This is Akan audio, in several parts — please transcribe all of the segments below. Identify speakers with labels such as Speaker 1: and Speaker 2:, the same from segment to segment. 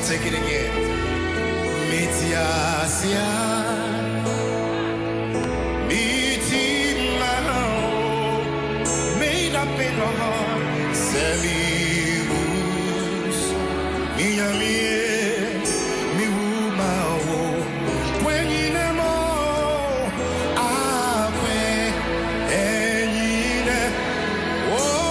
Speaker 1: Take it again. Mitiasia, mitimao, made up in my heart. Selibus, miamie, miumao. When you nemo, awe, enyine, oh,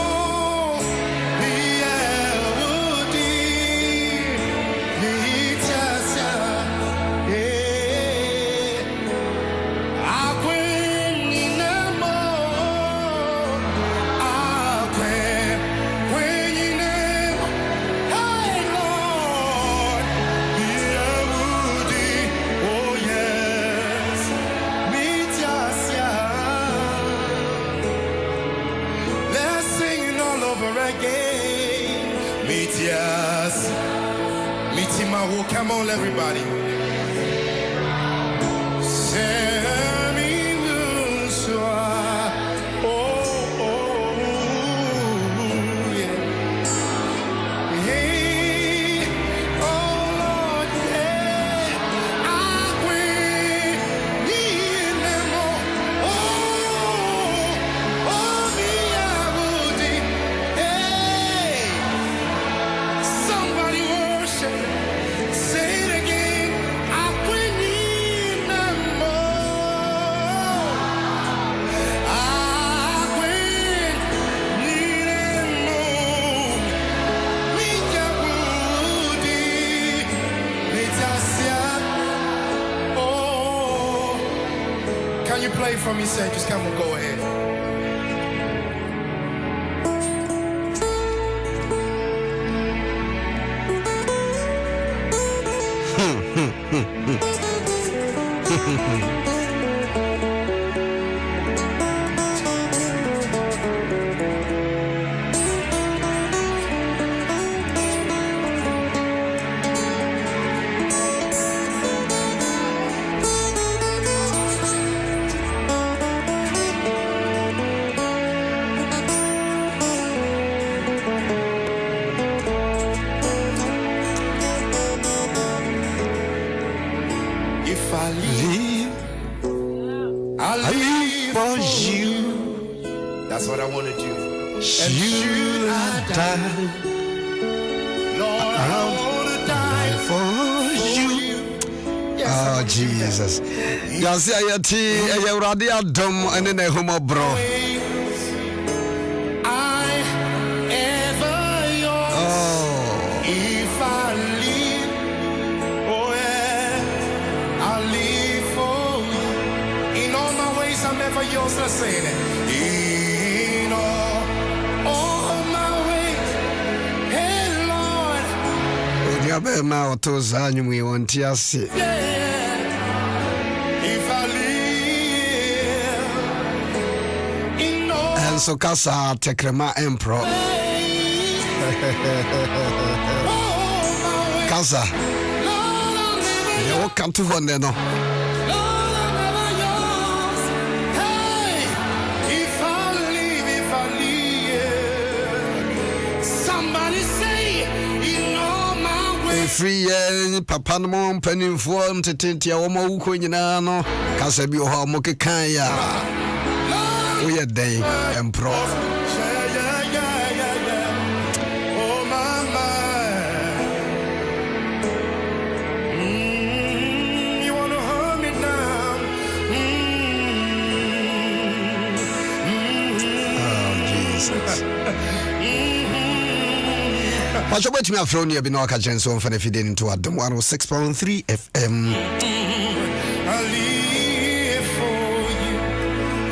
Speaker 1: come on, everybody. Can you play for me, say? Just come on, go ahead. If I live, I'll live for you. That's what I want to do. And should I die, Lord, I want to die for you. Yes, oh, Jesus. Yes, I already Adom and then a homo bro. Yours, let's say it. In all my ways, hey Lord. If I live in all and so Casa Tekrema Emperor Casa, you come to one then. Free papa no penny form to tintia woman who could no Casabi or Mokikaya. We are day and pro. Oh, mama. You want to hold me down? Oh, Jesus. But what you have thrown here, Binoka Jensen, for if you didn't to Adom 106.3 FM. I live for you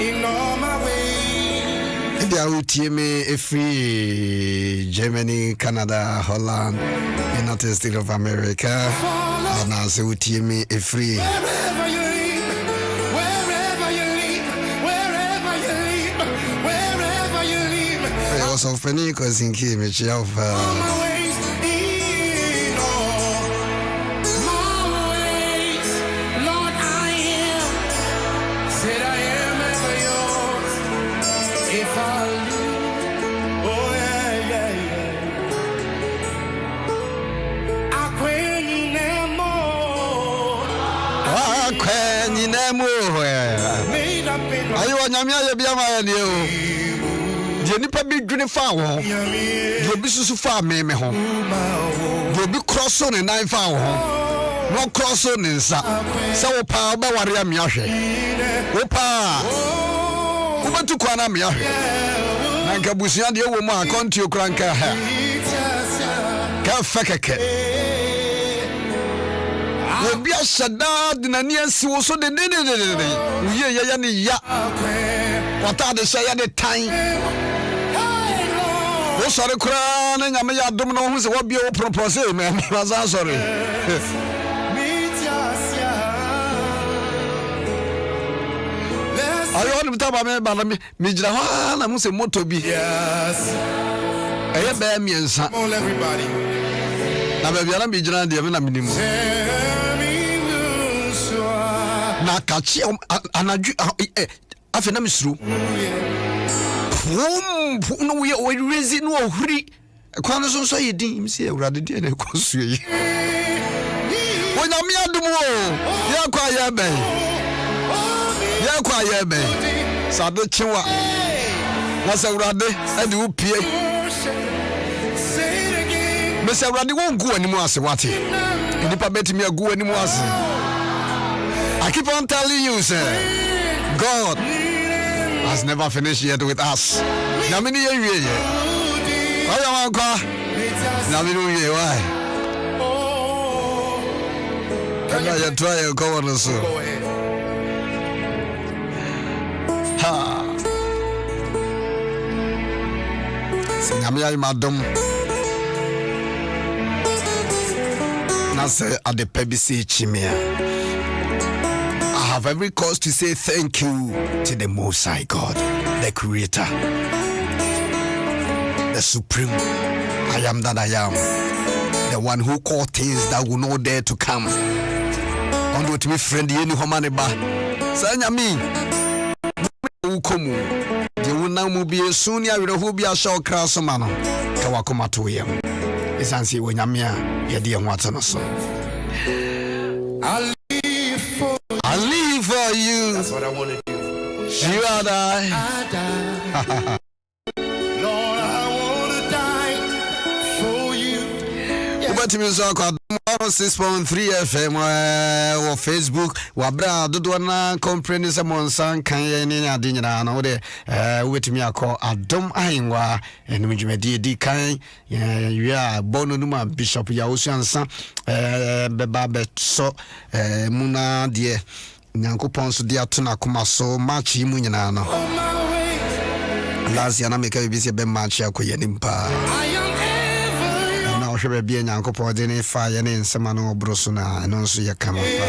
Speaker 1: in all my ways.
Speaker 2: Sadia UTM free Germany, Canada, Holland, United States of America, and as UTM free.
Speaker 1: Wherever you live, wherever you live, wherever you live, wherever you live.
Speaker 2: I was of Pentecost in Cambridge of
Speaker 1: My ways in all my ways, Lord, I am. Said I am ever yours. If I live, oh yeah, yeah, yeah. I quit you more. Made up in
Speaker 2: Are you on Yamia Biama? Jennifer be doing foul. You'll be so far, me home. You'll be crossing and 9 foul. No crossing inside. So, power by what I am Yashi. Opa. Who to Kwana Miashi? Nankabusian, the woman, come to your cranker hair. Kafaka. Will be a shadad in a near so the ya. What are the say at the time? What's the crown and I don't know who's what be your proposal, man. I'm sorry. I want to talk about me, Mijahana, I'm saying Motobi. Yes, I have me and son. All everybody. Now, baby, I'm Mijana, the minimum. Nakachi, and I feel I'm through. No, we are raising no free. A corner so you deem, see, rather than a cosy. When I'm at the wall, you're quiet, bay. You're quiet, bay. Saddle Chiwa. What's a rather? I do pay. Mr. Raddy won't go anymore, Sawati. And if I bet me a go anymore. I keep on telling you, sir, God has never finished yet with us. Now, many years, why? Can I try a cover or so? Ha! Sing a madam. Now, say at the PBC Chimia. I have every cause to say thank you to the Most High God, the Creator, the Supreme. I am that I am, the one who called things that will not dare to come. On what me friend, the any homaneba. Sanya me, who come, the one now will be a soon, ya will be a short cross man. Kawakoma to him. It's answer when I'm here, your dear Watson. I'll live for you. That's what I want to do. You and I die. Lord, I want to die for you. But me so called 106.3 FM or Facebook. Wabra dodwana comprehend someone san kan ni adinyina na wo wetimi akọ Adom Ahengua enu dwumadi di kan ya bono numa Bishop ya osuansa beba betso muna de Nyankopon so de atona koma so match mu nyina no last year na make be se be match akoye nimpa na o hwebe bia Nyankopon de ne fa ye ne nsema no obroso na no so ye kama pa.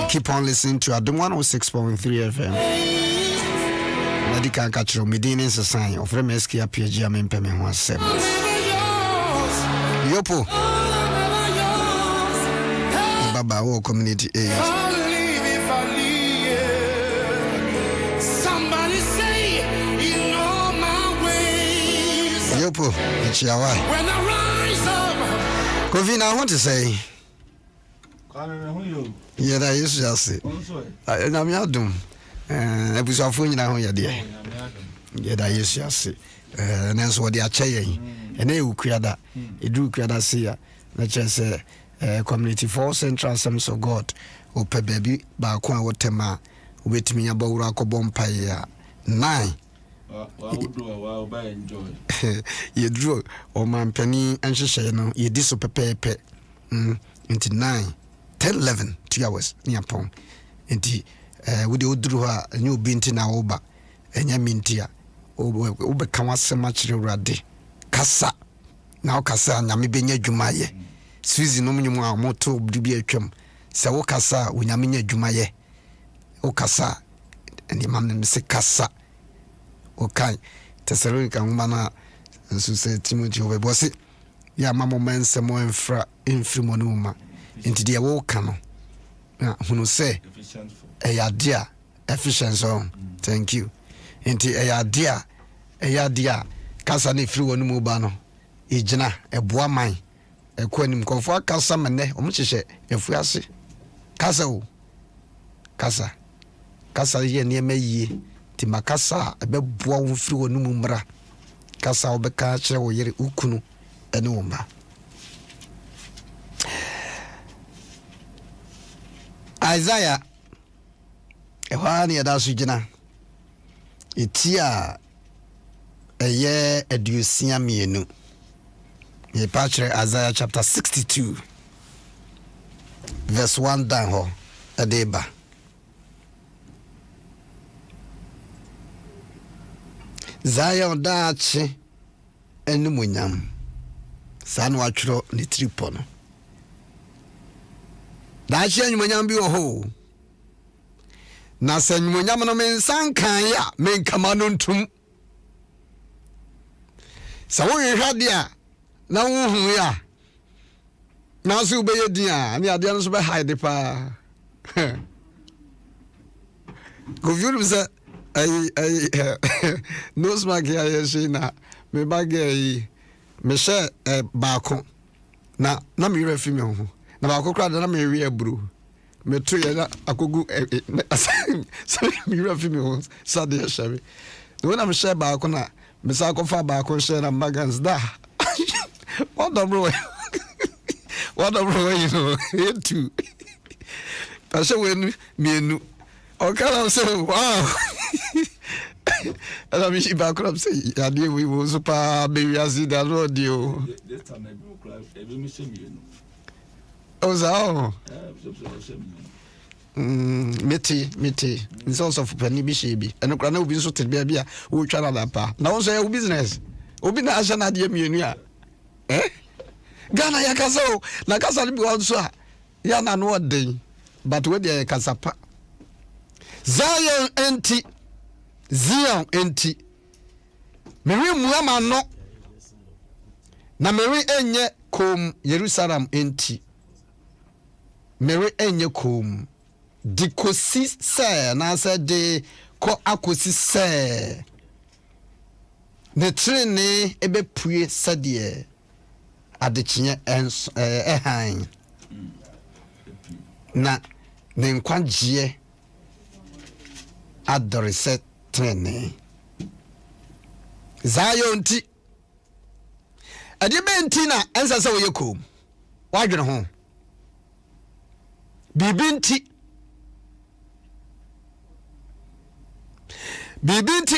Speaker 2: Keep on listening to Adom 106.3 FM. Medical catcher medini se sign of Pastor S.K Appiagyei amempe me ho asem. Yopo Baba wo community age. Somebody say you know my ways. Yopo, it's your wife. When I rise up. Kovina, I want to say. Yeah, that is just it. I'm Adom. Ebusafo nyina ho yede. Yeah, that is just it. And that's what they are saying. And they will create that. It do create that see. Let's just say community for Central Assemblies of God ope baby ba kwa wotema wetimi abawura akobọ mpaye a 9 wa ba enjoy ye draw o mampani anhyehyɛ no ye di so pepepe into 9 10 11 2 hours ni apon enti we dey oduru ha nyu obi nti na wo ba enya mintia obe kan wasema chire urade kasa na okasa nyame benya dwumaye Suzy no mnyum a moto bibi atwam se wo kasa onyame nya dwumaye wo kasa eni mamne se kasa o kan Thessalonica ngmana nso se Timothy obebosi ya mamo mense mo enfra monuma enti de wo ka no na hunu se eyadia efficiency thank you enti eyadia kasa ne firi wonu mu ba no ejina eboa man ekwanim konfo kasa mene omchehye efuase kasa o kasa ye ne mayie ti makasa ebeboa wo firi wonu mu mra kasa obeka kire wo yere ukunu ene wo mba Isaiah ehwani yadasu gina etia eye edusia mienu ye patre Isaiah chapter 62 verse 1 down ho edeba Zion dachi enumunyam sanu atwro ni tripo no dachi enumunyam bi ho na senumunyam no mensan kan ya menkama no ntum sawo hwade a na wohu ya na so be yedin a ne ade no so be hide pa go view se ay no smack ya yeshina me bagay me she baako na me refi me ho na baako kra na me wi aburu me to ye na akogu so me refi me ho sade ya shabe no na me she baako na me sa ko fa baako she na magans da what the bro you know it too tasha when me okay, say wow. And I mean, she back up say, "I did we was super baby as it that road you." This time I do cry. Every mission you know. Oh, so. Meti. It's also for penny bishebi. And no will be so to baby. Who try that pa. Now say business. Obi na asha na die mienu a. Ghana yakaso. Na kasa bi wonso a. Ya na no den. But we dey kasapa. Zion enti Mary muama no na Mary enye kom Jerusalem enti Mary enye kom dikosi se na se de ko akosi se ne trene ebe pue sadie adekye ehan na ne nkwagie adoreset trene Zion ti ade benti na ensa se wo yekom wadwene ho bibinti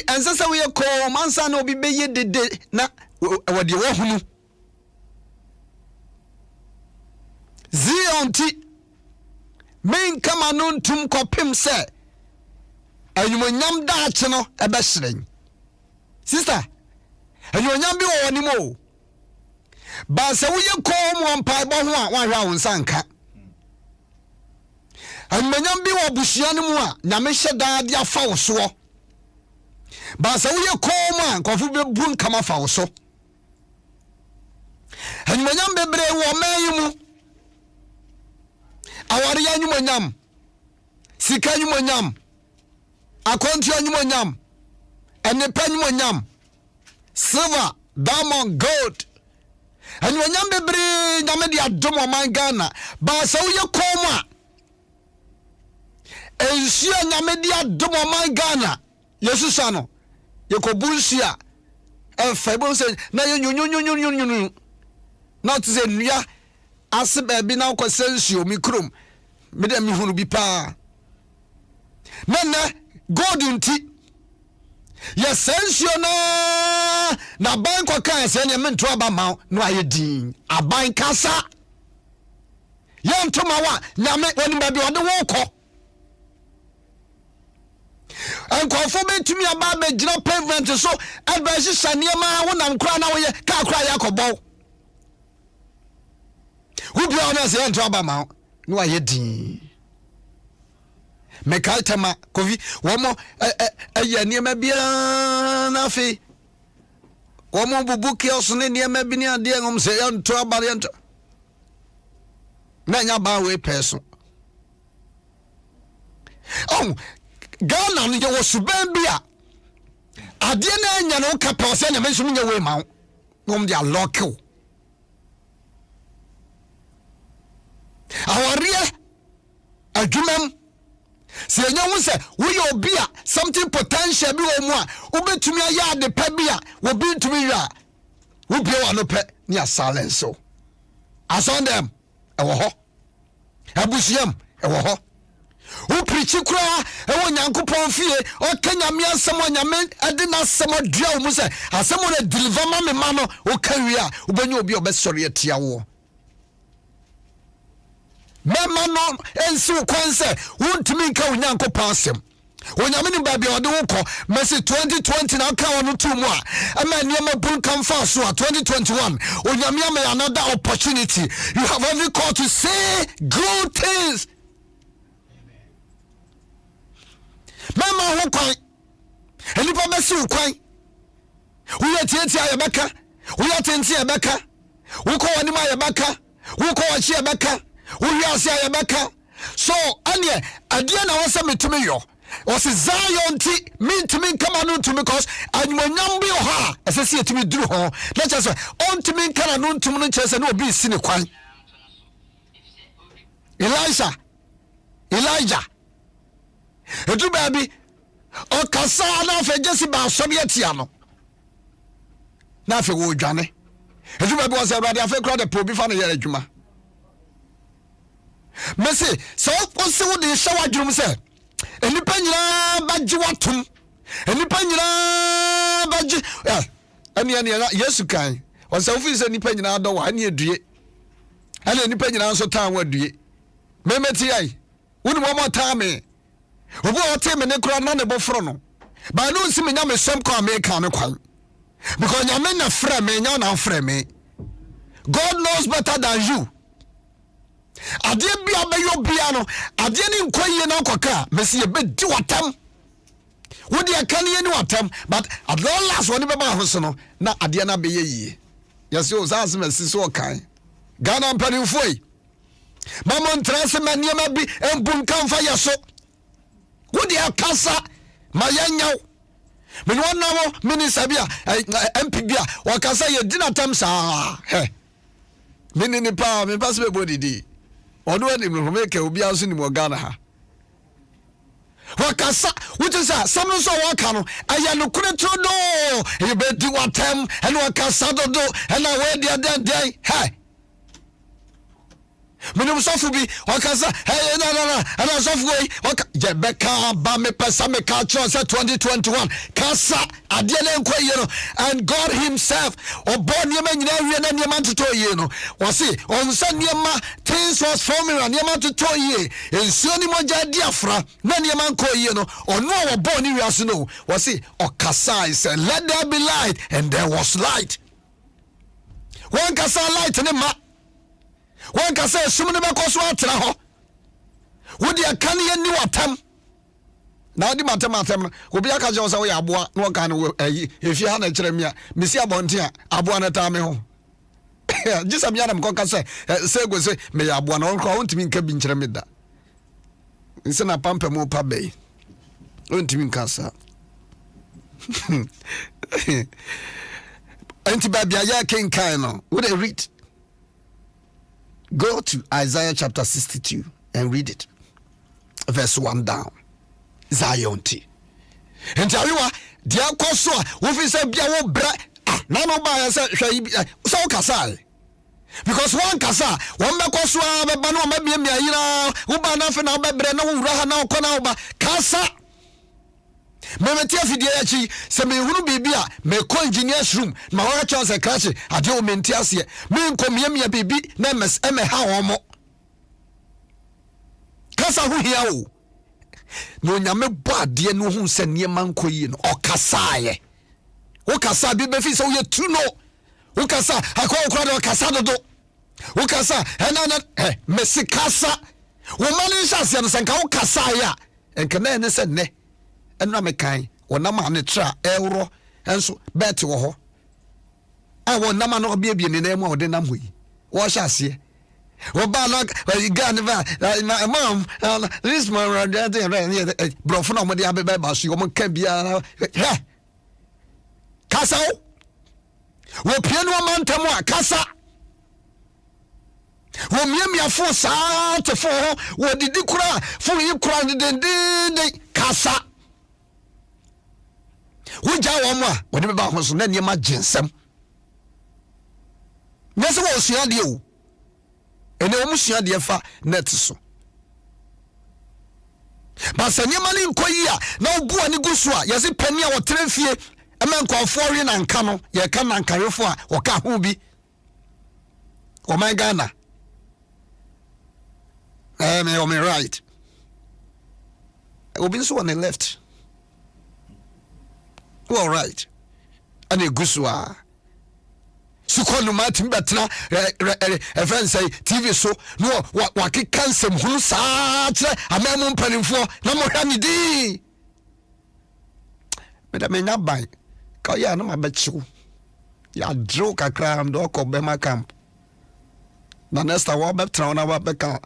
Speaker 2: ensa se wo yekom ansa na obi beye dede na wode wo hunu Zion ti men kama no ntum kopim se anyumonyam daache no ebe hyiren sister anyumonyam bi wo woni mo ba se wo ye kom won pai bo ho a wan hwa won sanka anyumonyam bi wo buhia no mu a nyame hye daade afa wo so ba se wo ye kom a kofu be bun kama fa wo so anyumonyam bebre wo mayimu aware ya anyumonyam sika anyumonyam akonti anyumonyam ene panyumonyam silver diamond gold anyumonyam bebre nyame de Adom Ahengua ba se wo ye koma ensia nyame de Adom Ahengua yesus ano ye ko bunsia efebo se na ye nyunyunyunyunyunyu not say nua ase ba bi na ko sensio mikrom me de mi hunu bi pa nana God unti yesensio na banko kan se ne mento aba ma no ayedin aban kasa ye ntoma wa nyame woni ba bi ode wo ko And conforming to me about the general pavement so advice Shaniama when I'm crying away, can't cry Yakobo. Who be honest and trouble mount? No, I did. Mekaitama, Kovi, one more a year near maybe nafi. One more bubuki or son near maybe near dear say on trouble. Nanya bawe person. Oh, Ghana, you was Subambia. I didn't know Capos and mention your way mount. Whom they are local. Our rear, a human. Say, no say, we will be something potential be more. Ube to me a yard the pebia will be to me. We be on the pet near silence so. I saw them. A Abusiam, a who preach you cry, and when Yanko Ponfie, or Kenya Mia, someone Yaman, I did not someone drill Musa, as someone that deliver mammy mano, or carrier, when you'll be your best story at Tiawo. Mamma and so Quanse, won't me come Yanko pass him. When I'm in Baby or the Messi 2020 now come on 2 more. A man Yama Bull come fast so 2021. When Yama another opportunity, you have every call to say good things. Mama who cry, and if I so cry, we are Tia Yabaka, we are Tentia Yabaka, we call Anima Yabaka, we call Chia Yabaka, we are Sia Yabaka. So, Anya, Adiana was a to me. Was a Zion T mean to me come on to me because and when number ha as I see it to me do her. Let us on to me can on to me chess and no be seen a quine. Elijah. A true baby or Cassana for Jessica Sovietiano. Now for wood Johnny. A true baby was already a fake crowd of Poby Fanny Juma. Messi, so what's the shower Jum said? And the penula badge watum, and the penula badge. And yes, you can. Or selfish any penula, though I need it. And any penula so time would do it. Memetia, wouldn't one more time. Over time and the crown on the bofrono. But I don't see me now, some call me can't quite. Because your men are frame, you're not frame. God knows better than you. I didn't be a your piano. I didn't quite know coca. Messi a bit do atem. Would you can you know atem? But at long last one about Hosono, not Adiana be ye. Yes, you was asking me, so kind. Ghana and Peru Foy. Mamma Transman Yama be and boom come fire so. Would you have Casa? My young. When 1 hour, Minisabia, MPBia, or Casa, you dinner time, sir. Hey. Meaning the power, me pass me body. Or do any make a be out in Ghana. Wakasa, which is that? Someone saw Wakano. I am no couldn't know. You better do what time and Wakasa do, and I wear the other day. Hey. Minimum software, Wakasa, hey, no, and I software, Jebeka, Bame Pasame Culture 2021, Casa, Adiana Quayeno, and God Himself, or born Yemen, and Yaman to Toyeno, was he on Sanyama, things was forming and Yaman to Toye, and Sonimoja Diafra, Nanyaman Koyeno, or no, born Yasno, was he, or Casa said, let there be light, and there was light. One Casa light in the map. One can say, Summa Coswatra. Would you can you new attempt? Now the mathemathema will be a casual way abua, no kind of if you had a Jeremia, Missia Bontia, Abuana Tameo. Just a Yanam Conca say, say, may Abuana count to me cabin Jeremida. It's an apampa mo pabe. Don't mean Casa. Antibabia King Kaino, would I read? Go to Isaiah chapter 62 and read it. Verse 1 down. Zion T. And tell you what, dear Kosua, if said Biawo Bra, none of my so Kasai. Because one Kasa, one Bakosua, Bano, maybe Ubana, Breno, Rahana, Konauba, Kasa. Memetia fidiachi se me hunu bibia me ko engineers room ma wa chance e crash ade o mentiase me nkomia bibi na mes eme ha omo kasa hu hia o no nyame bo ade no hu se niema nkoyi no okasaye okasa bi be fi so ye tu no okasa akwa de okasa dodo okasa enana mesikasa wo mani shase no senka okasa ya enka na ne se ne enra mekan wonam ane tra euro enso bet wo ho a wonam no bia ne na mu ode nam hoyi wo shase Oba like mom, this man right there, bro. For no money, I be baby. She go can be Kasa. We piano man temo kasa. We me a for sa to for. We did kura for you kura de kasa. We jaw amwa. We be ba hoso na niema ginsem. Nese wo sua de o. Ene omusua de fa net so ba sanye mani nkoyi a na obu ani gusu a yesi pani a wotre fie ema nkwafo ori na nka no ye ka na nkarefo a woka ho bi o my Ghana me on my right obi so on the left all right ani gusu a Sukonu matim betna event say TV so no wa kekansem hunu saa kire amemu mpanimfo na mo hwa ni di meda menya ban ka ya na mabechiwo ya dro kakra am do ko be ma camp na next wa betra na wa beka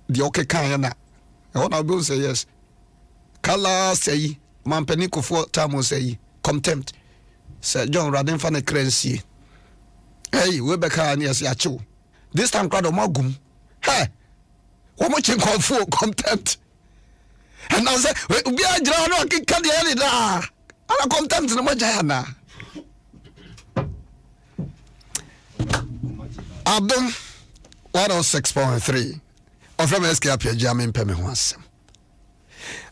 Speaker 2: di okekan ya na e wona go say yes kala say mampani kofo tamo say contempt say John Radin fa na crancy. Hey, we back here near Siachu. This time crowd of Mogum. Hey, what much in for contempt? And I said, we are John, can the editor. I'm contempt in the Majana. Adom 106.3. Of from S.K Appiagyei in Peme once.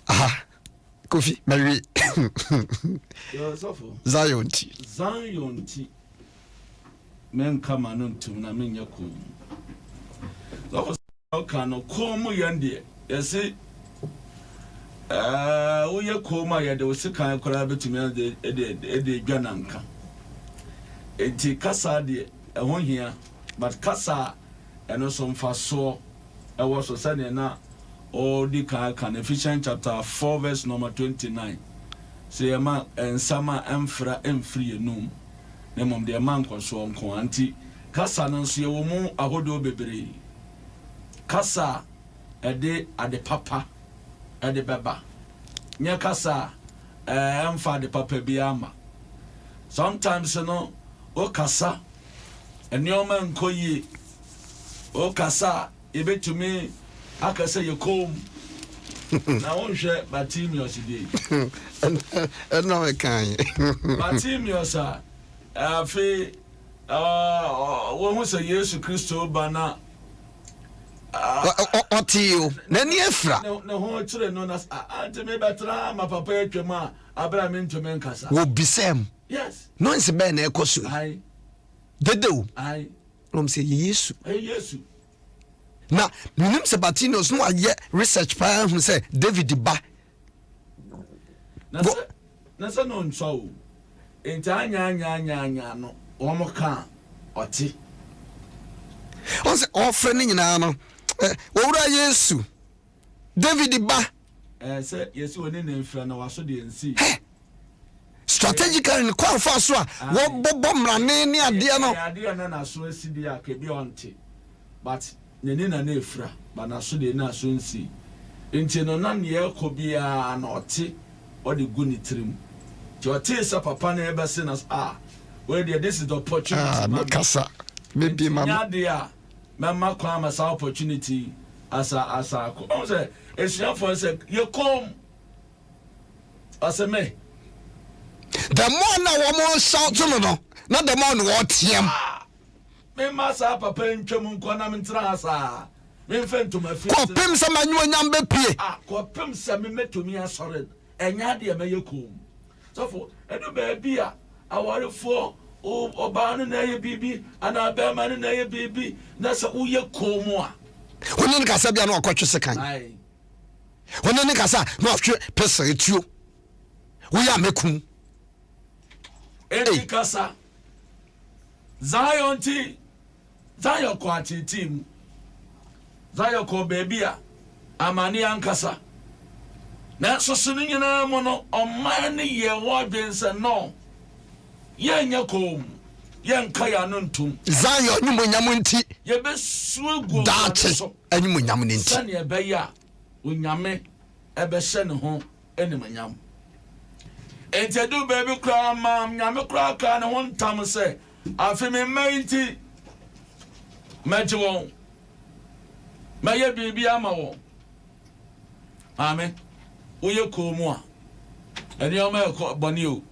Speaker 2: Aha, Kofi, Mary. Zion tea.
Speaker 3: Men come on to na men yakum. Love can come yandi. You see, we are coma ya de was a kind of crab to me the Gananka. Eti Casa de a 1 year, but Casa and also fast saw I was a sunny na all the car can Ephesians chapter 4 verse number 29. Say a man and summer and free noom. Nemom de man kwaso nko anti kasa no so ye wo mu ahodo bebre kasa ade papa ade baba nya kasa emfa ade papa bi ama sometimes no o kasa enioma nkoyi o kasa ebetumi akasa ye kom na wonhwe Batimius
Speaker 2: and no we can
Speaker 3: Batimius afi wo hu se Yesu Kristo bana
Speaker 2: otio na ni efra
Speaker 3: na ho tire no na ante me betra ma papa atwema abra me ntome nkasa
Speaker 2: wo bisem
Speaker 3: yes
Speaker 2: no nse be na ekoso
Speaker 3: ai
Speaker 2: dedew
Speaker 3: ai
Speaker 2: no mse Yesu
Speaker 3: Yesu
Speaker 2: na minim se Batimius no aye research pa hu se David ba
Speaker 3: na se no nso enta anya no omo ka oti
Speaker 2: on se ofre ni nyina no owura Yesu David ba
Speaker 3: se Yesu oni na mfira na waso de nsi
Speaker 2: strategically kwa fa so a wo bobo mrane ni ade no
Speaker 3: ade na so asidi a ke bi onte but neni na efira ba na so de na so nsi enti no na ne ekobia na oti odi gu ni trim your taste papa na ebe say na where this is the opportunity
Speaker 2: no kasa maybe mama
Speaker 3: dia mama kwa ma sa opportunity asa ko on say esia for say you come aseme
Speaker 2: the more na wo mo shout no not the more no tiem
Speaker 3: me ma sa papa ntwam nko na mentra asa me mfento ma fi
Speaker 2: ko pem sa manyo nyam be pie
Speaker 3: ko pem sa me metomi asore enya de me yekom so for edo ba bia aware for oba no na ye bibi ana ba ma no na ye bibi na sa uye komo a
Speaker 2: woni ka sabia no akotwe sekan When any kasa no person etuo. We are mekum.
Speaker 3: Eti kasa. Zion kwati team. Zion ko baby a amani ankasa. Na so sunu nyina mo no oman ne ye wo dwense no. Ye nya kom. Ye nka ya no ntum.
Speaker 2: Zion nyumonyam nti.
Speaker 3: Ye be suagu.
Speaker 2: Dache anyumonyam nti.
Speaker 3: Sane e be ya onyame e be hye ne ho enimonyam. Enti do baby kra mam nyame kra ka ne ho ntam se afemi menti majiwon maye bibi ama wo. Amen. Uye komu a eni o ma ko boni o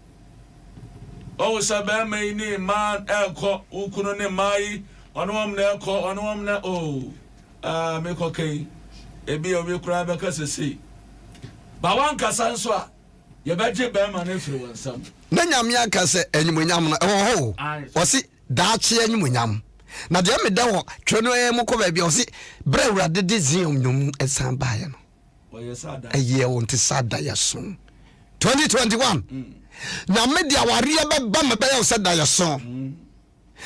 Speaker 3: o se be me ni man enko ukunu ni mai ono am na enko ono am na o me ko kai ebi o bi kura be ka sesi ba wan kasa nso a ye be je be ma na firi wansam
Speaker 2: Na nyame aka se anyumonyam no ho o si daache anyumonyam na de me da ho tweno mo ko ba bi o si bre urade de zin nyum esan baaye no aye wonte sada yason 2021 na me de aware be ba me be yo sada yason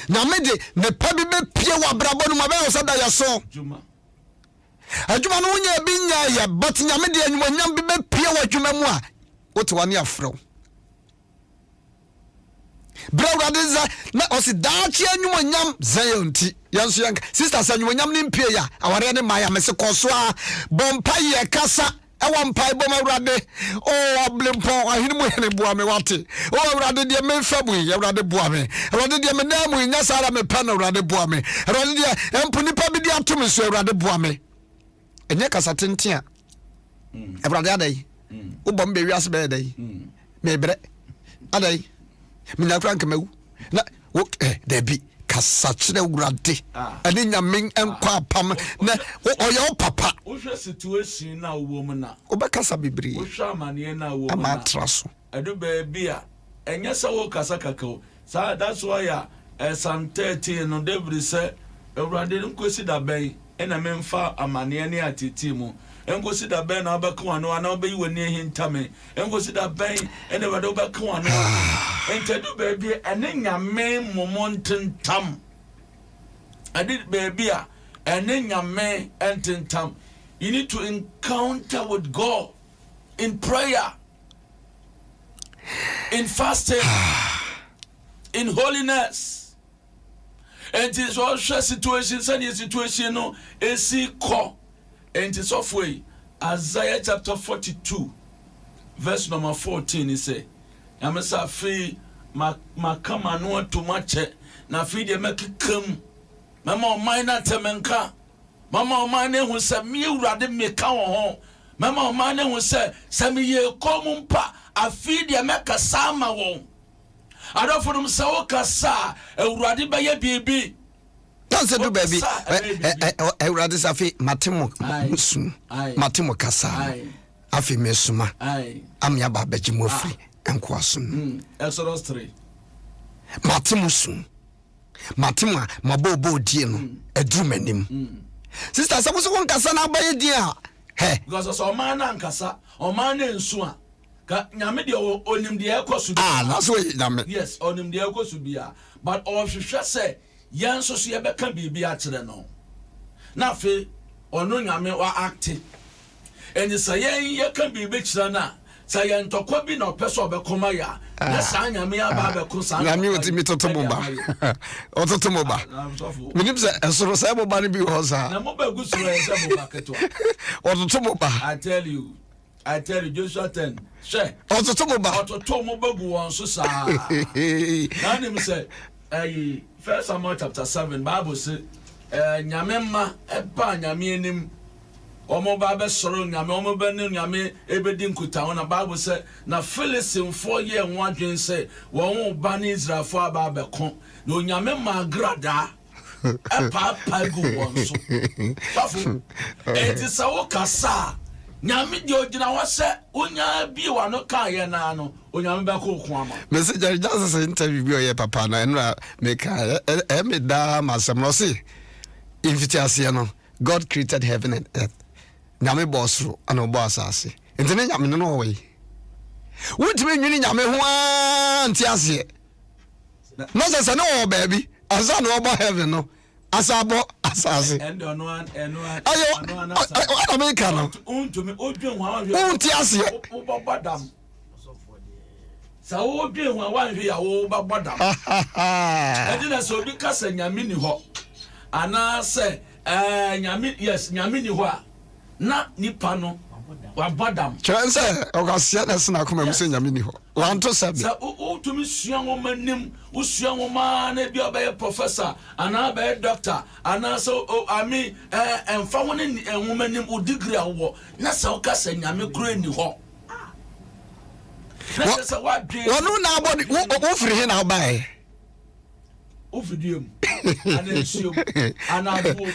Speaker 2: na me de me pa bi be pie wa brabo no me be yo sada yason adwuma no nya bi nya ya but nya me de anyumonyam bi be pie wa adwuma mu a wote wane afro Brother na osi daachi anyumonyam zayonti yanso yanka sisters anyumonyam ni mpie ya aware ne maya mese koso a bompa ye kasa ewa mpai bom awrade o ablempo ahini mu hene bua me wate o awrade de me fabu ye awrade bua me awrade de me na mu nya sara me pa na awrade bua me awrade de empu nipa bi de atom so awrade bua me enye kasa tentia awrade adai wo bom be wiase be adai me bre adai mina krank mawu na wo debi kasachire wurade ani nyamen enkwa pam na oyo papa
Speaker 3: wo hwe situation na wo mu na
Speaker 2: obekasa bibiri
Speaker 3: wo hwe amane na wo mu na
Speaker 2: amatraso
Speaker 3: edu baby a enye se wo kasa kakao sa that's why Psalm 13 no David say ewurade nkosi da ben ena memfa amane ne atiti mu engosi da ben na obeka wano na obeyi wani ehintame engosi da ben ene wade obeka wano entedu baby ene nyame momontentam adi baby a ene nyame ententam. You need to encounter with God in prayer, in fasting, in holiness. And it is also situations and situation no esi ko. And it's of way Isaiah chapter 42 verse number 14 he say Yamasa fi makama no to mache na fi de mekekam mama o man na temenka mama o man hu se mi urade meka wo ho mama o man hu se me ye komumpa afi de mekasa ma wo adofodum se wo kasa urade ba ye bibi.
Speaker 2: Don't say do baby. Urade safi matimo kasa. Afi mesuma. Amya ba beji mofri enko asun.
Speaker 3: Exodus 3.
Speaker 2: Matimo sun. Matimo mabobo die no edru manim. Sister sabuso kon kasa na abaye die a. He.
Speaker 3: Because so man na nkasa, o man na nsu a. Ka nyame de onim de ekosu.
Speaker 2: That's why nyame.
Speaker 3: Yes, onim de ekosu bia. But o hwehwe say yanso so yebeka bibi a kire no na fe ono nyame wa active eni sayen ye kan bibi kire na sayen tokwa bi na opeso obekoma ya na sa nyame ya ba be ko sa
Speaker 2: nyame oti mitotomoba ototomoba minim se esoro sa moba ni bi ho sa
Speaker 3: na moba gusu e se moba keto
Speaker 2: ototomoba
Speaker 3: I tell you Joshua 10 she ototomoba gu won so sa na nim se 1 Samuel chapter 7 Bible say nyame ma eba nyame enim omo ba be soro nyame omo be ne nyame ebedi nkuta wona Bible say na Philistine for ye nwadwen say won ba ne Israel for aba be kon na nyame ma grada pa go won so tafu enti sa wo kasa nyame di ogina wo se onya bi wa no ka ye na no onyame be ko ko ama
Speaker 2: message just interview bi o ye papa na enra me ka me da masem no see invitiation no God created heaven and earth nyame bosro ana obo asase enti ne nyame no we wutime nwini nyame ho anti ase no se no baby asa no obo heaven no asabo asase
Speaker 3: endo no
Speaker 2: ayo ana me kana
Speaker 3: untumi odwen ho awe
Speaker 2: unti ase
Speaker 3: ubabadam sa odwen ho awe ya wo ubabadam edi na so bi kasa nyame ni ho ana se nyame yes nyame ni ho a na nipa no wabadam
Speaker 2: chance okasia na sna kuma muso nyame ni ho wanto sabe
Speaker 3: sa utumi sua wo manim usua wo ma na bi obey professor ana be doctor ana so ami emfa wo ne wo manim o degree awo na sa o kasa nyame kro ni ho na sa wa dwe
Speaker 2: wonu na abodi wo firi he na obae
Speaker 3: o video ana nsio ana abo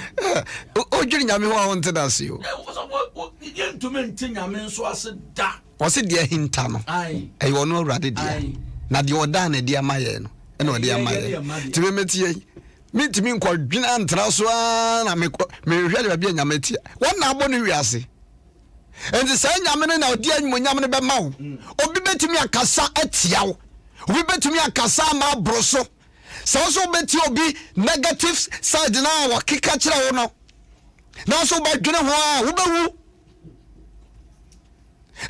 Speaker 2: o dwiri nyame ho a won tedase o
Speaker 3: yentumi nti nyame nso ase da
Speaker 2: wose dia hinta no ai wono awrade dia na dia oda na dia maye no ena oda maye tibe metie mitimi nkwadwina ntra so na me hwele bia nyame tie wona abo no wiase enti sa nyame no na odi anyunyam no be ma wo obi betimi akasa atia wo obi betimi akasa ma broso sa so beti obi negative side na wa kika kire wo no na so ba dwene ho a wo bewu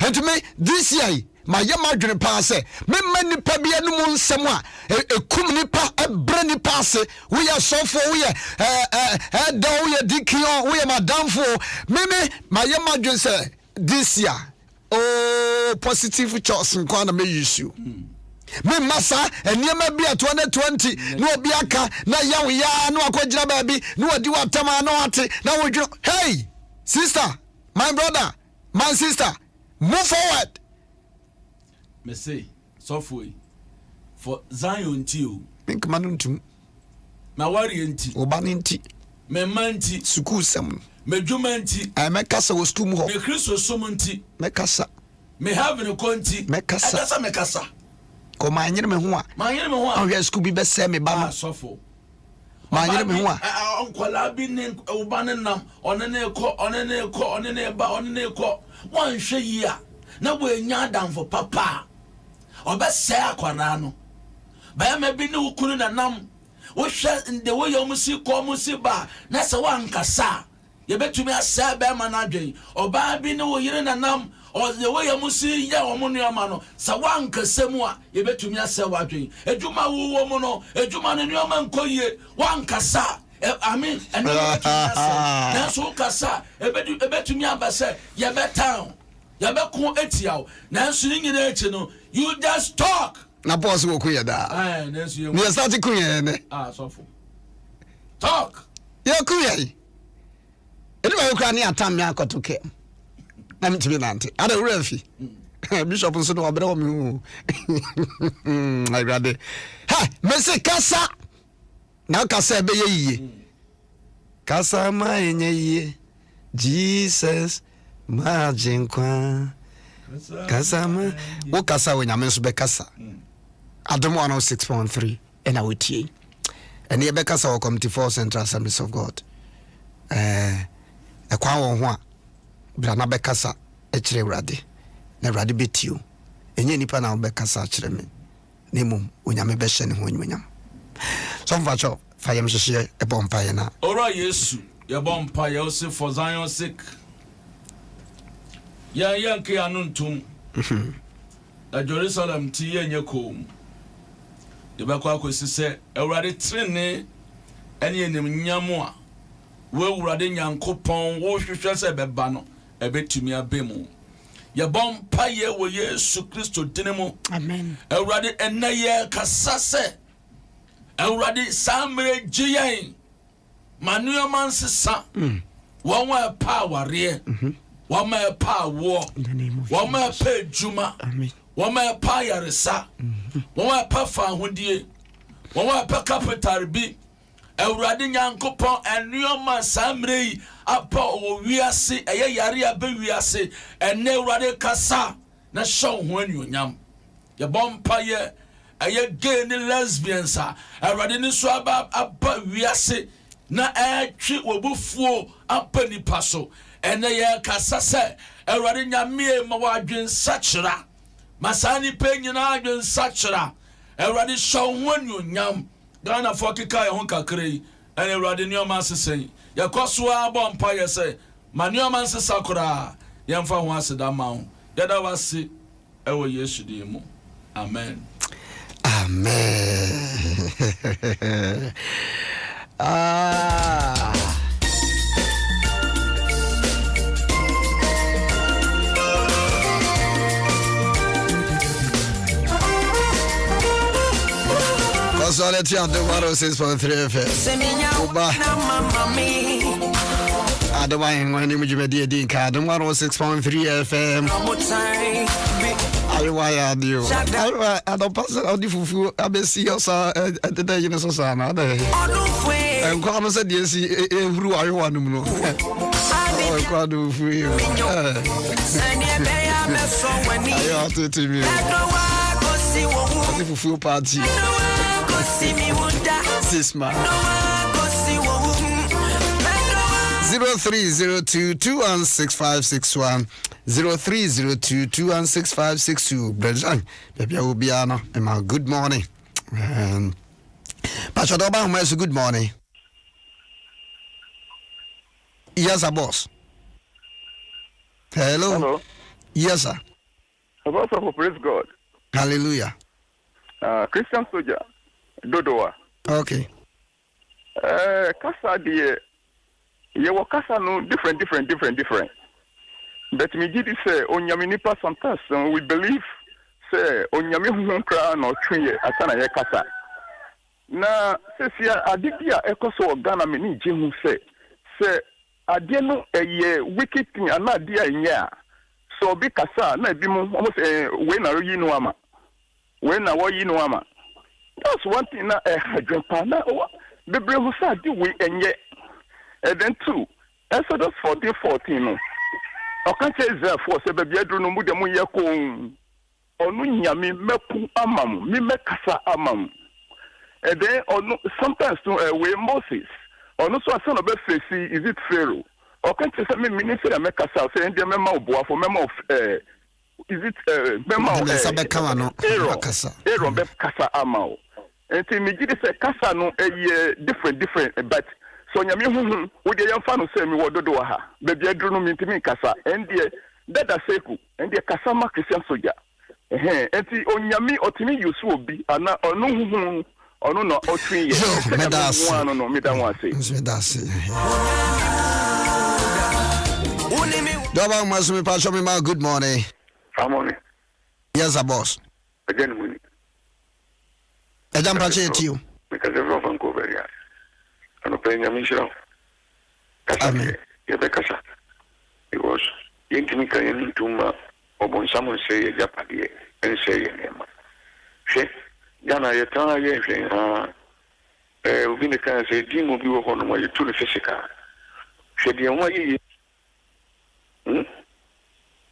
Speaker 2: enti me this year my yama dwene pa se me mani pa bia no mu nsem a ekum nipa ebre nipa ase we ya sofo we ya da we ya dikio we ya madamfo me my yama dwene se this year oh positive choice nko na me issue me masa eniema bia 2020 no obi aka na yawo ya no akogina ba bi no odi watama na wate na wodwo hey sister my brother my sister move forward.
Speaker 3: Me say, software for Zion Tio.
Speaker 2: Think manuntum.
Speaker 3: My worry nti.
Speaker 2: Obaninti.
Speaker 3: Me manti.
Speaker 2: Suku sem.
Speaker 3: Me jumanti.
Speaker 2: I make kasa was tum ho.
Speaker 3: Me Christo sumunti.
Speaker 2: Me kasa.
Speaker 3: Me have no konti.
Speaker 2: Me kasa.
Speaker 3: Kasa me kasa.
Speaker 2: Ko manyere me ho a.
Speaker 3: Manyere me ho a.
Speaker 2: Ahwe school bi be se me ba no.
Speaker 3: Sofo.
Speaker 2: Manyere me ho a.
Speaker 3: Onkola bi ne obane nam. Onene ba onene ko. One hwe yi a na wo enya adamfo papa obese akwara no ba ma bi ne ukunu na nam wo hwe nde wo yomusi ko musi ba na se wankasa ye betumi asa ba ma na adwen oba bi ne wo yire na nam o ye wo yomusi ya wo mu nuama no sa wankasa mu a ye betumi asa wa adwen ejuma wo mu no ejuma ne nuama nkoye wankasa amen and na so kasa ebetumi abase ye betan ye bekon etiaw na so nyina echi no you just talk
Speaker 2: na boss wo kuya da
Speaker 3: na so ye
Speaker 2: ni start kuya ne
Speaker 3: so for talk
Speaker 2: ye kuya edi ba kura ni atam me akotoke na mitimi nante ada refi bishop nso no obere wo mi I grade ha me se kasa na kasa ebe ye yiye kasa ma enye yiye Jesus ma jinkwa kasa ma wo kasa wo nyame nso be kasa Adom 106.3 ena wetie ene ye be kasa wo Committee for Central Assemblies of God ekwa wo ho a bra na be kasa e kire urade na urade betio enye nipa na wo be kasa kire me nemu onyame be hye ne ho nyonyam so mfacho fayem hye e bompa ye na
Speaker 3: ora yesu ye bompa ye o se for Zion sick ya yanke anuntum na Jerusalem ti ye nyekom de ba kwa kwesi se urade trene ene enim nyamo a we urade nyankopon wo hwehwe se beba no ebetumi abemu ye bompa ye wo Yesu Kristo dinemu
Speaker 2: amen
Speaker 3: urade enaye kasase urade samre giyen manuel mansesa wonwa power re wama pa wo wama pa juma wama pa yaresa wama pa fa hodie wama pa capital bi awurade nyankopon enuoma samrei apa o wiase eye yare aba wiase ene awurade kasa na show ho anuonyam ye bompa ye eye gay ni lesbians awurade ni so aba wiase na etwe obufuo apa nipa so ene ye kasa se Awurade nyame ma wadwen sachira masani pe nyina adwen sachira Awurade show honuonyam Ghana for kika ye ho kakra yi ene Awurade nioma asesen ye koso abo mpa ye se manioma nsesa kora ye mfa ho aseda ma ho yada wase ewo Yesu di mu amen
Speaker 2: amen Quality Adom 106.3 FM. Adom Ahengua ni mujimedi edinka Adom 106.3 FM. Ayiwa ya dio. Ayiwa Adom pastor odi fufu abesi osa atete yine so sana ade. Enko am se die si ehuru ayiwa num no. Enko adu fufu. Ayiwa tete mi. Odi fufu party. Sisma 0302216561 0302216562 Brendan baby Obiano and good morning Pastor Obama good morning. Yes sir boss. Hello. Yes sir.
Speaker 4: Praise God.
Speaker 2: Hallelujah.
Speaker 4: Christian soldier Dodoa.
Speaker 2: Okay.
Speaker 4: Kasa die ye wo kasa no different. But me did say onyame nipa sometimes we believe say onyame hu kra no twe asana ye kasa. Na sesia adibia ekoso Ghana me ni je hu say ade no eye wicked thing ana dia nya. So bi kasa na bi mu almost we na yi no ama. We na wo yi no ama. That's one thing na hydropa na bebre who say di we enye. And then two, Exodus 14:14 no. O kan say Israel for say bebi adru no mu de mu ye ko onu nyame meku amam mi mekasa amam. And then sometimes we Moses onu so asa no be face is it Pharaoh. O kan say me minister mekasa say ndie mema oboafo mema of is it mema Aaron be kasa amao. Enti me gidi say kasa no different but so nyame huhu wo de yamfa no say me wododo ha bebi adru no mintimi kasa endie dada seku endie kasa ma Christian soldier enti onyame otimi yusu obi ana onu huhu onu no otwi ye no no me dan wa say
Speaker 2: Doba masumi pastor me ma good morning.
Speaker 4: Morning.
Speaker 2: Yes sir boss.
Speaker 4: Again morning.
Speaker 2: Adam pache you.
Speaker 4: Because everyone from Koberia. And paying a mission. Amen. Yabekasa. It was intimate into my or someone say Japadi and say she Yana Yatana within the can say Dimo be on my to the physical. She the only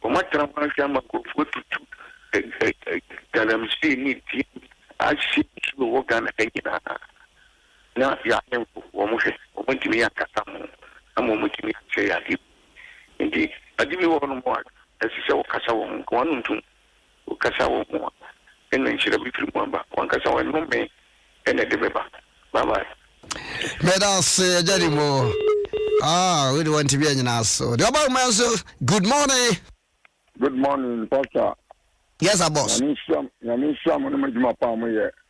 Speaker 4: what Trampama could put to tell them still need I see to work on a now, ya almost went to me at Casamo. A moment to me say I give. Indeed, I give you one more as you say, Casao, one to Casao more. And then she will be one Casao and no me and a deliver. Bye bye.
Speaker 2: Let us say, Jerimo. We don't want to be in us. So, the about myself, good morning.
Speaker 4: Good morning, Pastor.
Speaker 2: Yes, sir, boss.
Speaker 4: Yamisha, Monimajima Palm,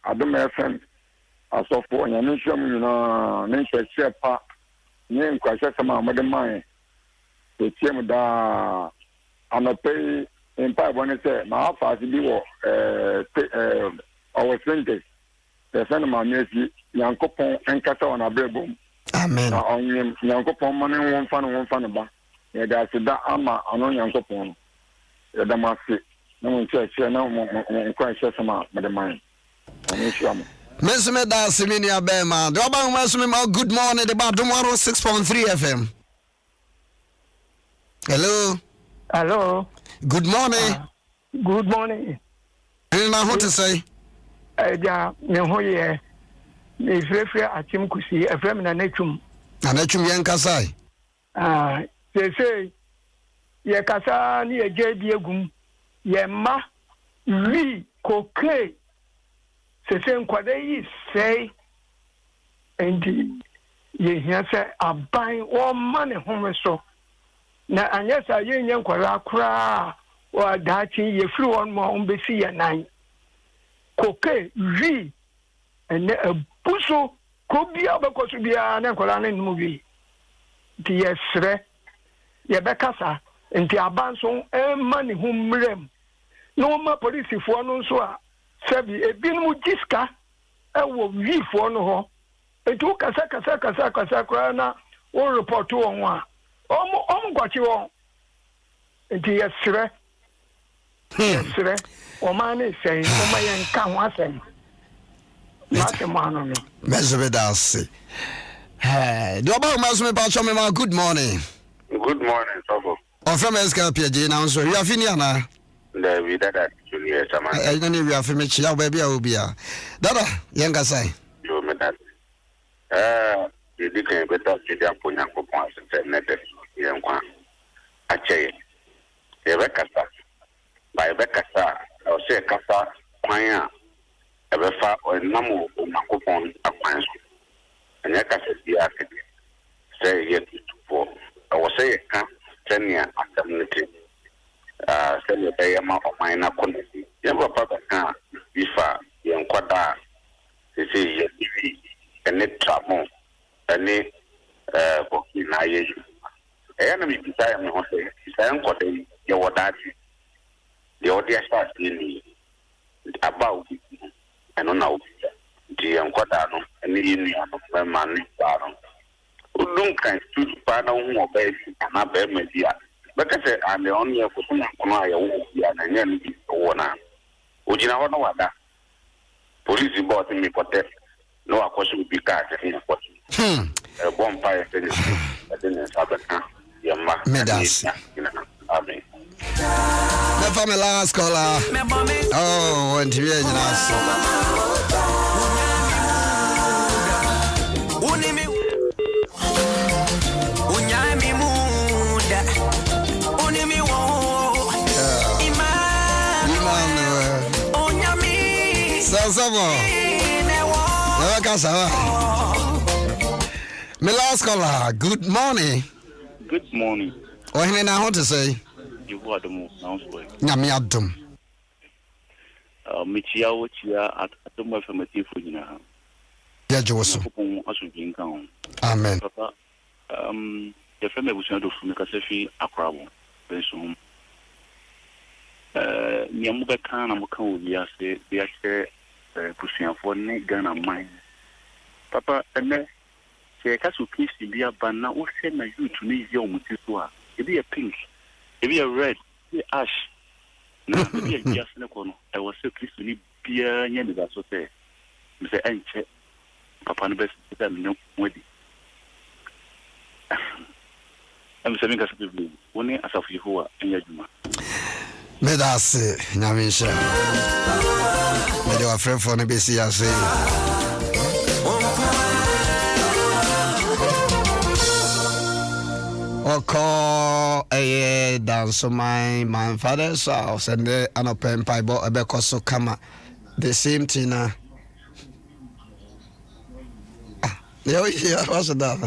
Speaker 4: Adom FM. Asofo nyamisham na nchechie pa nye nkwashe sama amade man etiem da anope empa bone se ma afasi bi wo our sentence the send ma mesi yankopon enkata wana brebom
Speaker 2: amen
Speaker 4: na onyem yankopon mane wonfa no ba ye da sida ama ano yankopon ye da mase na nchechie na nkwashe sama amade man nyamisham
Speaker 2: Mesme da simini abema. Doba mesme ma good morning the Adom 106.3 FM. Hello. Good morning.
Speaker 5: Good morning.
Speaker 2: Na what to say?
Speaker 5: Ja, me hoye. Me frefre atim kusi FM na natum.
Speaker 2: Na natum yan kasai.
Speaker 5: say ye kasa ni ye bi egum ye ma wi koke se nkwade yi say endi ye hia say aban o ma ne home so na anyesa ye nya nkwara kura o dachi ye firi won mo on besi ye nan koke wi ene abuso ko bia be ko so bia na nkwara ne nmu wi di yesre ye bekasa enti abanso emma ne humrem no ma police fo no so a sebi ebinmu jiska ewo wi fo no ho etu kasa kra na o report won a om gwachi won enti yesre o ma ne sei o ma ye nka ho asem Not a man.
Speaker 2: Mesvedasi. Hey, do about Masme Pachomema, good morning.
Speaker 6: Good morning, Tobo.
Speaker 2: On from S.K Appiagyei now, so you are Finiana.
Speaker 6: The vida that Julia Saman.
Speaker 2: I don't know if you are from Chia, baby, I will be a Dada, younger say.
Speaker 6: You met that. You did a better Julia Punako points and netted young one. Ache. Rebecca, by Rebecca, I'll say Casa, Paya, Ebefa, or Namu, Macopon, a pines. And Yaka said the architect. Say yet for. I was say, 10 years after military. Send the Bayama of mine up on the Yamba Papa can be far, young Quada. They say, yes, and it trouble, and it in I. Enemy beside me, I am what your daddy. The audience starts in about I don't know. The young Quadano and the Indian of my man. Don't kind to partner who obeys and not bear media. But I said, I'm the only of whom I and then one. Would you know what that? Police bought me for that. No, of course, would be cast in a pot. A bonfire finish. I didn't have a
Speaker 2: Medas. The family last caller. Oh, and to be my last caller, good morning.
Speaker 6: Good morning.
Speaker 2: Oh, I want to say,
Speaker 6: you are the most announcement.
Speaker 2: Yami Adom.
Speaker 6: Michia, which you are at the most affirmative for you now.
Speaker 2: Yajoso. Amen.
Speaker 6: Papa, the family was not from the Casafi, Akrabo, very soon. Niamuka can Amaka, we are pushing for Ghana mine. Papa, and then say, Castle Peace to be a banner, what send you to me, young Mutua? It be a pink, it be a red, be ash. Now, be a just in the corner. I was so pleased to need beer, and that's what they say, and check Papa and best no wedding. I'm saying, as a blue, only as of you who are in your juma.
Speaker 2: Medase, Namisha. May your friend for Nebesi, I say. Oko dance my father's house and the anopen pie bought a becoso kama the same thing. Yeah, what's that?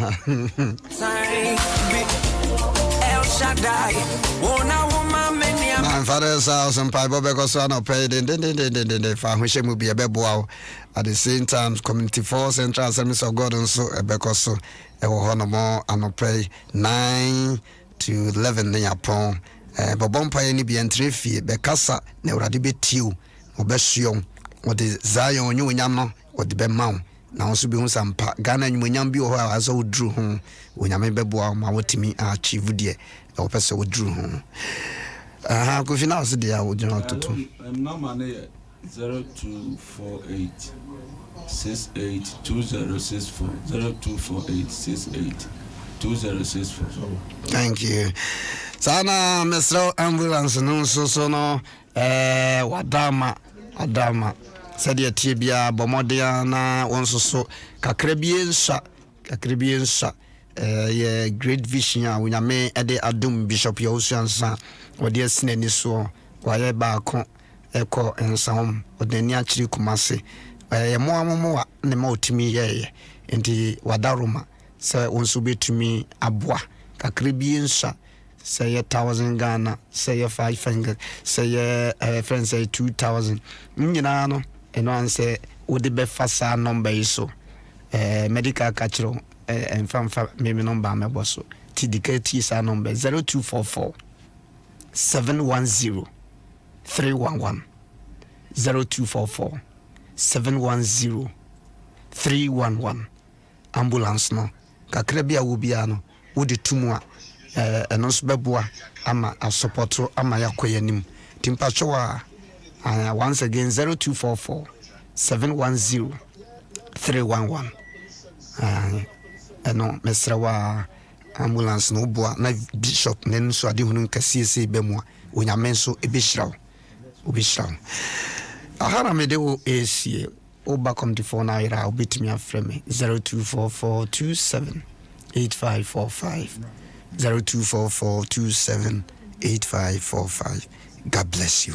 Speaker 2: My father's house and pie bought because I not paid and then foundation will be a bebo at the same time community force and transcendence of God and so a becoso. I will honor more and pray 9 to 11 near upon. But Bompa any be entry fee, Becassa, never did be tew, or Bession, or the Zion, you yamno, or the Bemount. Now, also be on some Ghana, and when Yambi or as old drew home, when I may be boy, my what to me, achieve dear, or person would drew home. How could you now say, dear, would you not to do?
Speaker 3: I'm not money 0248. 682064 0248 682064.
Speaker 2: Thank you. Sana Mr. Ambulance no so no Adama said the tibia bomodia na won so kakrebien sha yeah, great vision a unyame ede Adom Bishop Yosuansa wode asine ni so waye ba ko eko ensam odani akiri kumase mo amomo ne ma otimi ye enti wadaroma se wonso betumi aboa kakra bi nsa say 1,000 Ghana, say 500, say friends say 2,000. Nyina no eno an say wodi be fasa number so medical catchro and fa maybe number me boso TDKT sa number 0244 710 311 0244 710 311 ambulance no kakra bia wo bia no wodi tumu a eno so beboa ama asupporto ama yakoyanim timpacho once again 0244 710 311 eno mesrawa ambulance no boa na bishop nen so ade hunu kasiese bemu onyame so ebeshiraw obeshiraw ahara mede wo esie oba come to phone ira obetimi afreme 0244278545 0244278545. God bless you.